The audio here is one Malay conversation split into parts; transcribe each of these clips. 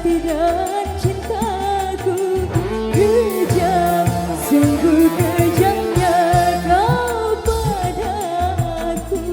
hati dan cintaku kejam, sungguh kejamnya kau padaku.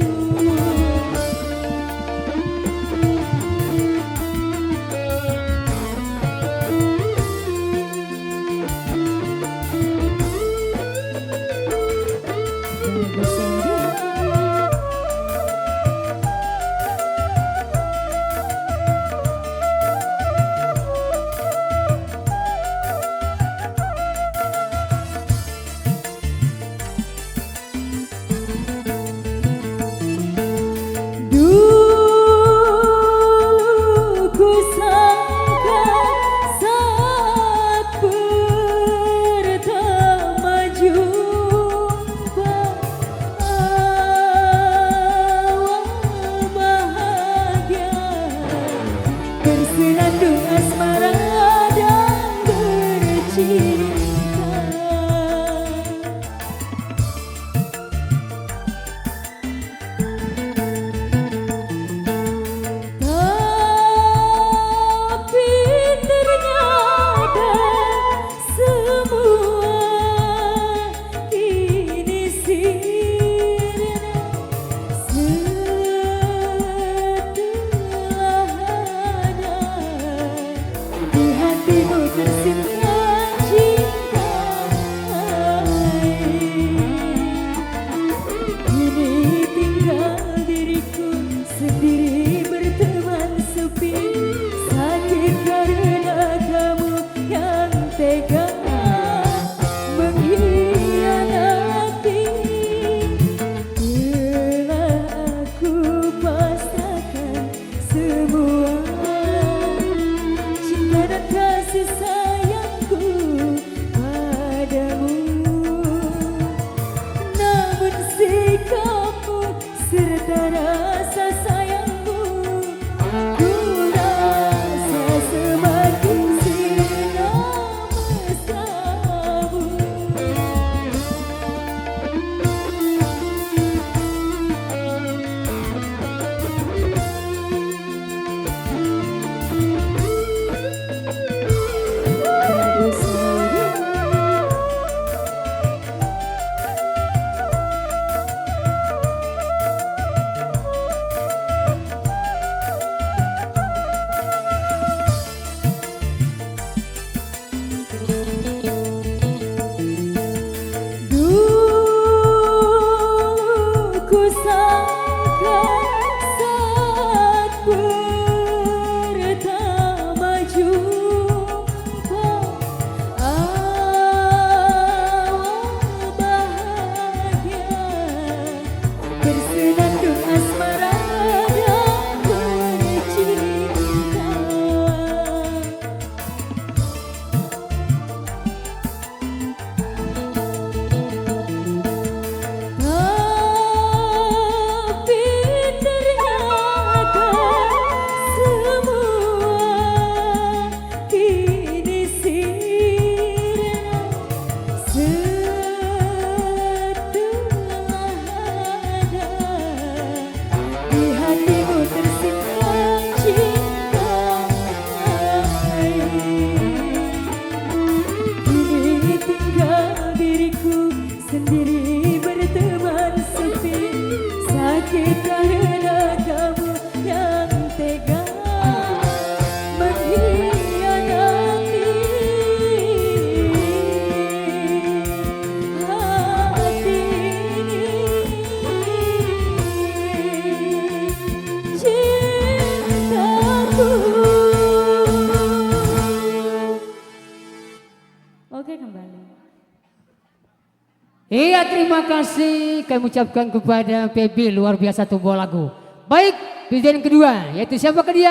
Senandung asmara dan bercinta, tapi ternyata semua ini sirna. Hatimu tersimpan cinta, kini tinggal diriku sendiri berteman sepi, sakit karena kamu yang tega mengkhianati. Telah aku pasrahkan semua dan kasih sayangku padamu, namun sikapmu serta rasa sayangmu ku rasa semakin sirna mesramu. Ku sangka saat pertama jumpa awal bahagia, bersenandung asmara dan bercinta. Sendiri berteman sepi, sakit karena kamu yang tega mengkhianati. Hati ini cintaku. Oke, kembali. Iya, terima kasih kami ucapkan kepada PB, luar biasa tuh bawa lagu. Baik, pilihan kedua yaitu siapa ke dia?